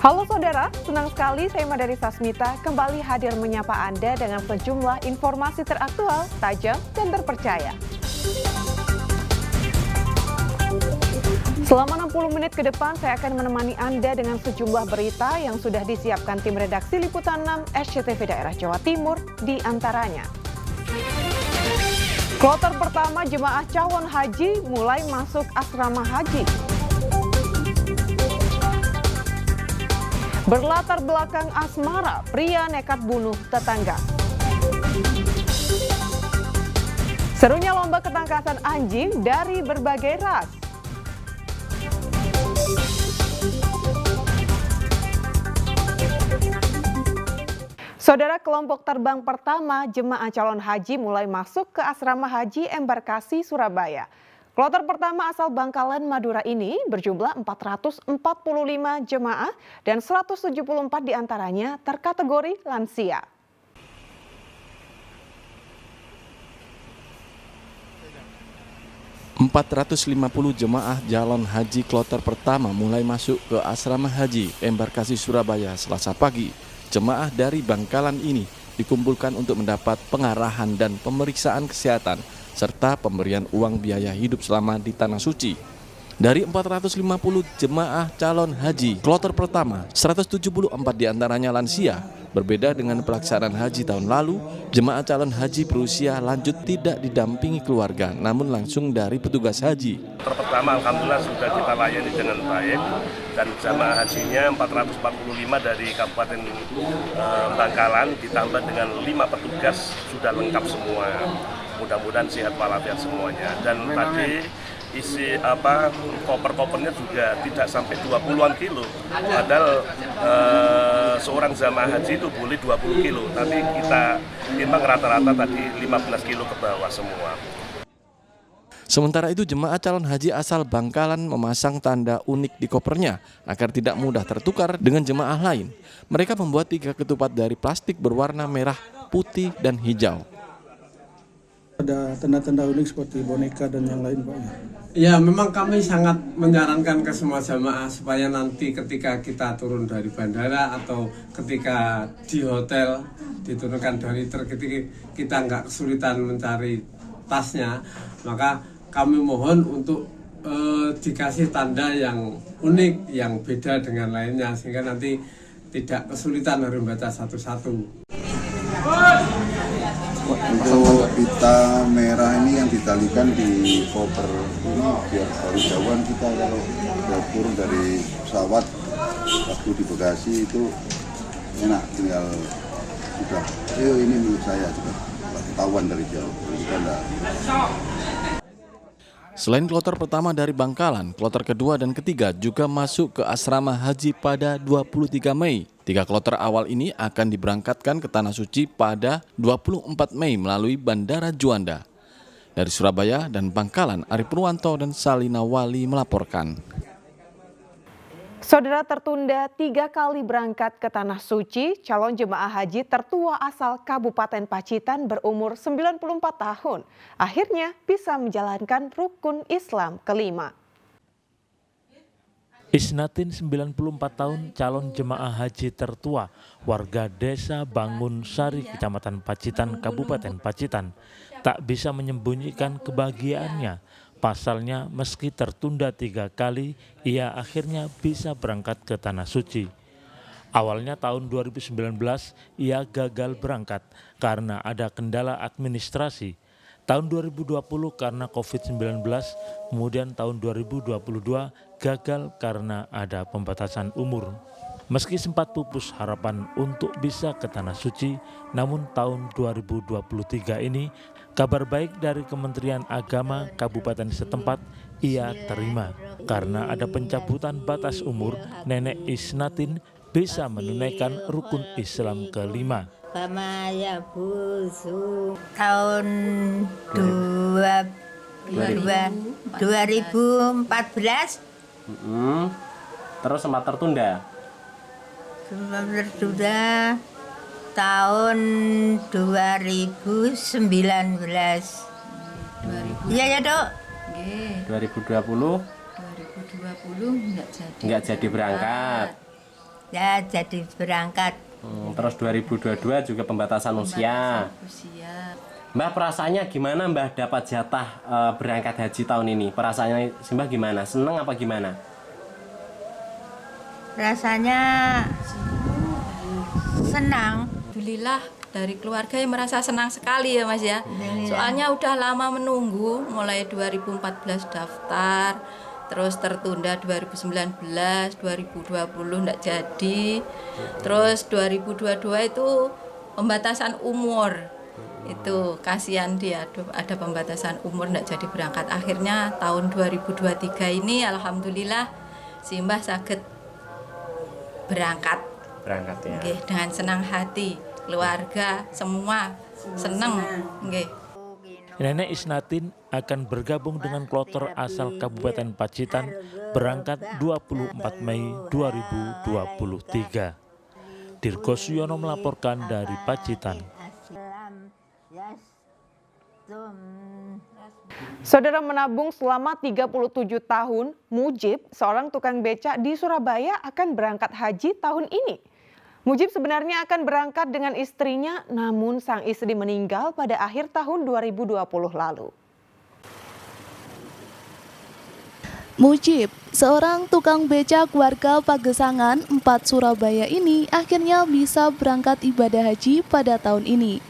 Halo saudara, senang sekali saya Madari Sasmita kembali hadir menyapa Anda dengan sejumlah informasi teraktual, tajam, dan terpercaya. Selama 60 menit ke depan saya akan menemani Anda dengan sejumlah berita yang sudah disiapkan tim redaksi Liputan 6 SCTV Daerah Jawa Timur di antaranya. Kloter pertama jemaah calon haji mulai masuk asrama haji. Berlatar belakang asmara, pria nekat bunuh tetangga. Serunya lomba ketangkasan anjing dari berbagai ras. Saudara, kelompok terbang pertama jemaah calon haji mulai masuk ke asrama haji Embarkasi Surabaya. Kloter pertama asal Bangkalan, Madura ini berjumlah 445 jemaah dan 174 diantaranya terkategori lansia. ...450 jemaah calon haji kloter pertama mulai masuk ke asrama haji Embarkasi Surabaya Selasa pagi. Jemaah dari Bangkalan ini dikumpulkan untuk mendapat pengarahan dan pemeriksaan kesehatan serta pemberian uang biaya hidup selama di Tanah Suci. Dari 450 jemaah calon haji kloter pertama, 174 diantaranya lansia. Berbeda dengan pelaksanaan haji tahun lalu, jemaah calon haji berusia lanjut tidak didampingi keluarga, namun langsung dari petugas haji. Kloter pertama alhamdulillah sudah kita layani dengan baik dan jemaah hajinya 445 dari Kabupaten Bangkalan ditambah dengan 5 petugas sudah lengkap semua. Mudah-mudahan sehat walafiat semuanya. Dan tadi isi koper-kopernya juga tidak sampai 20-an kilo. Padahal seorang jamaah haji itu boleh 20 kilo, tapi kita timbang rata-rata tadi 15 kilo ke bawah semua. Sementara itu jemaah calon haji asal Bangkalan memasang tanda unik di kopernya agar tidak mudah tertukar dengan jemaah lain. Mereka membuat 3 ketupat dari plastik berwarna merah, putih, dan hijau. Ada tanda-tanda unik seperti boneka dan yang lain, Pak? Ya, memang kami sangat menyarankan ke semua jamaah supaya nanti ketika kita turun dari bandara atau ketika di hotel diturunkan dari truk, kita nggak kesulitan mencari tasnya, maka kami mohon untuk dikasih tanda yang unik, yang beda dengan lainnya, sehingga nanti tidak kesulitan harus membaca satu-satu. Untuk pita merah ini yang ditalikan di koper ini biar baru jauhan kita kalau turun dari pesawat waktu di Bekasi itu enak, tinggal sudah ini menurut saya juga ketahuan dari jauh. Selain kloter pertama dari Bangkalan, kloter kedua dan ketiga juga masuk ke asrama haji pada 23 Mei. 3 kloter awal ini akan diberangkatkan ke Tanah Suci pada 24 Mei melalui Bandara Juanda. Dari Surabaya dan Bangkalan, Ari Purwanto dan Salina Wali melaporkan. Saudara, tertunda 3 kali berangkat ke Tanah Suci, calon jemaah haji tertua asal Kabupaten Pacitan berumur 94 tahun. Akhirnya bisa menjalankan rukun Islam kelima. Isnatin 94 tahun, calon jemaah haji tertua, warga desa Bangun Sari, Kecamatan Pacitan, Kabupaten Pacitan, tak bisa menyembunyikan kebahagiaannya. Pasalnya meski tertunda 3 kali, ia akhirnya bisa berangkat ke Tanah Suci. Awalnya tahun 2019 ia gagal berangkat karena ada kendala administrasi. Tahun 2020 karena COVID-19, kemudian tahun 2022 gagal karena ada pembatasan umur. Meski sempat pupus harapan untuk bisa ke Tanah Suci, namun tahun 2023 ini kabar baik dari Kementerian Agama Kabupaten setempat ia terima. Karena ada pencabutan batas umur, Nenek Isnatin bisa menunaikan rukun Islam kelima. Pamaya Busu tahun 2014. Terus sempat tertunda tahun 2019. Iya ya, Dok. 2020 enggak jadi berangkat. Ya jadi berangkat. Terus 2022 juga pembatasan usia. Mbah, perasaannya gimana Mbah dapat jatah berangkat haji tahun ini? Perasaannya si Mbah gimana? Seneng apa gimana? Rasanya senang. Alhamdulillah dari keluarga yang merasa senang sekali ya Mas ya. Soalnya udah lama menunggu, mulai 2014 daftar, terus tertunda 2019, 2020 enggak jadi. Terus 2022 itu pembatasan umur. Itu kasihan dia, ada pembatasan umur enggak jadi berangkat. Akhirnya tahun 2023 ini alhamdulillah si Mbah saged berangkat ya. Nggih, dengan senang hati, keluarga semua seneng nggih. Nenek Isnatin akan bergabung dengan kloter asal Kabupaten Pacitan berangkat 24 Mei 2023. Dirgo Suyono melaporkan dari Pacitan. Saudara, menabung selama 37 tahun, Mujib, seorang tukang becak di Surabaya, akan berangkat haji tahun ini. Mujib sebenarnya akan berangkat dengan istrinya, namun sang istri meninggal pada akhir tahun 2020 lalu. Mujib, seorang tukang becak warga Pagesangan 4 Surabaya ini akhirnya bisa berangkat ibadah haji pada tahun ini.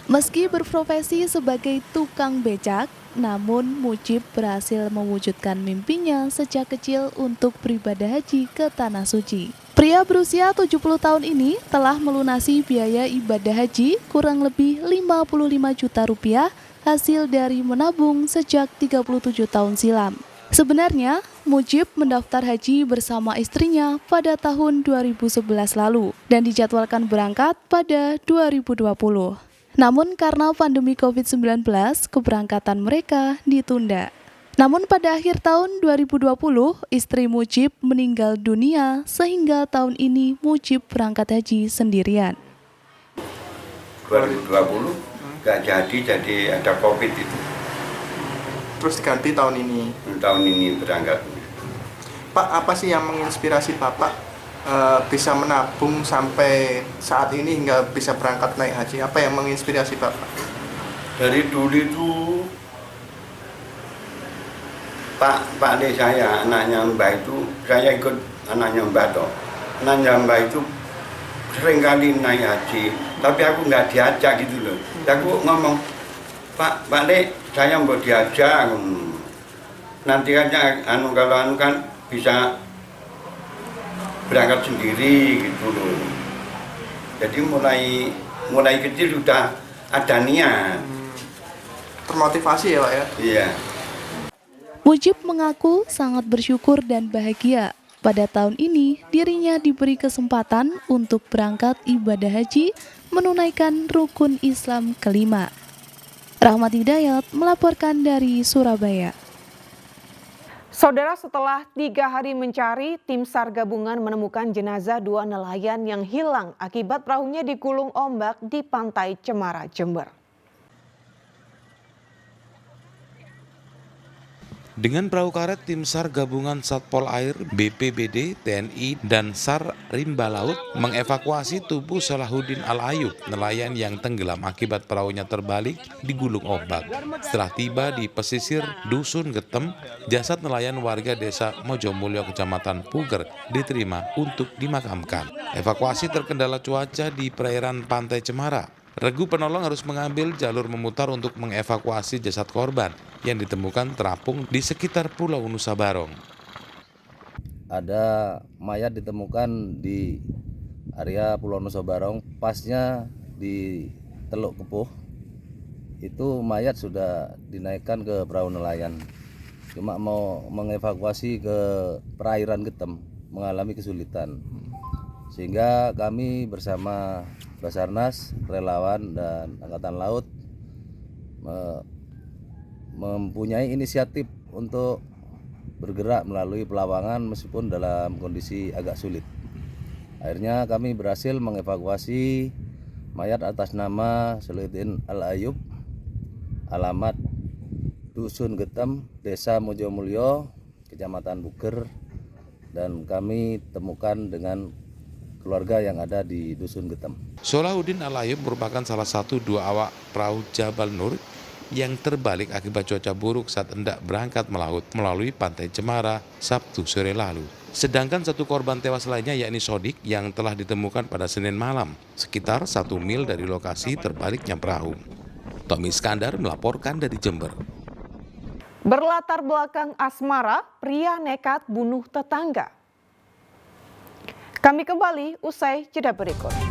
Meski berprofesi sebagai tukang becak, namun Mujib berhasil mewujudkan mimpinya sejak kecil untuk beribadah haji ke Tanah Suci. Pria berusia 70 tahun ini telah melunasi biaya ibadah haji kurang lebih 55 juta rupiah hasil dari menabung sejak 37 tahun silam. Sebenarnya, Mujib mendaftar haji bersama istrinya pada tahun 2011 lalu dan dijadwalkan berangkat pada 2020. Namun karena pandemi COVID-19, keberangkatan mereka ditunda. Namun pada akhir tahun 2020, istri Mujib meninggal dunia sehingga tahun ini Mujib berangkat haji sendirian. 2020 nggak jadi ada COVID itu. Terus ganti tahun ini? Tahun ini berangkat. Pak, apa sih yang menginspirasi Bapak bisa menabung sampai saat ini hingga bisa berangkat naik haji? Apa yang menginspirasi Bapak? Dari dulu itu Pak De saya, anaknya Mbah itu, saya ikut anaknya Mbah toh. Anaknya Mbah itu sering kali naik haji, tapi aku nggak diajak gitu loh. Aku ngomong, Pak De, saya mau diajak. Nanti aja kalau kan bisa berangkat sendiri gitu loh. Jadi mulai kecil sudah ada niat. Termotivasi ya Pak ya? Iya. Mujib mengaku sangat bersyukur dan bahagia. Pada tahun ini, dirinya diberi kesempatan untuk berangkat ibadah haji menunaikan rukun Islam kelima. Rahmat Hidayat melaporkan dari Surabaya. Saudara, setelah 3 hari mencari, tim SAR gabungan menemukan jenazah 2 nelayan yang hilang akibat perahunya digulung ombak di pantai Cemara, Jember. Dengan perahu karet, tim SAR gabungan Satpol Air, BPBD, TNI, dan SAR Rimba Laut mengevakuasi tubuh Salahuddin Al-Ayub, nelayan yang tenggelam akibat perahunya terbalik digulung ombak. Setelah tiba di pesisir Dusun Getem, jasad nelayan warga desa Mojomulyo, Kecamatan Puger, diterima untuk dimakamkan. Evakuasi terkendala cuaca di perairan Pantai Cemara. Regu penolong harus mengambil jalur memutar untuk mengevakuasi jasad korban yang ditemukan terapung di sekitar Pulau Nusa Barong. Ada mayat ditemukan di area Pulau Nusa Barong, pasnya di Teluk Kepuh. Itu mayat sudah dinaikkan ke perahu nelayan. Cuma mau mengevakuasi ke perairan Getem, mengalami kesulitan. Sehingga kami bersama Basarnas, relawan, dan Angkatan Laut mempunyai inisiatif untuk bergerak melalui pelawangan meskipun dalam kondisi agak sulit. Akhirnya kami berhasil mengevakuasi mayat atas nama Salahuddin Al-Ayub, alamat Dusun Getem, Desa Mojomulyo, Kecamatan Puger, dan kami temukan dengan keluarga yang ada di Dusun Getem. Solahuddin Al-Ayub merupakan salah satu 2 awak perahu Jabal Nur yang terbalik akibat cuaca buruk saat hendak berangkat melaut melalui Pantai Cemara Sabtu sore lalu. Sedangkan satu korban tewas lainnya yakni Sodik yang telah ditemukan pada Senin malam, sekitar 1 mil dari lokasi terbaliknya perahu. Tommy Iskandar melaporkan dari Jember. Berlatar belakang asmara, pria nekat bunuh tetangga. Kami kembali usai jeda berikut.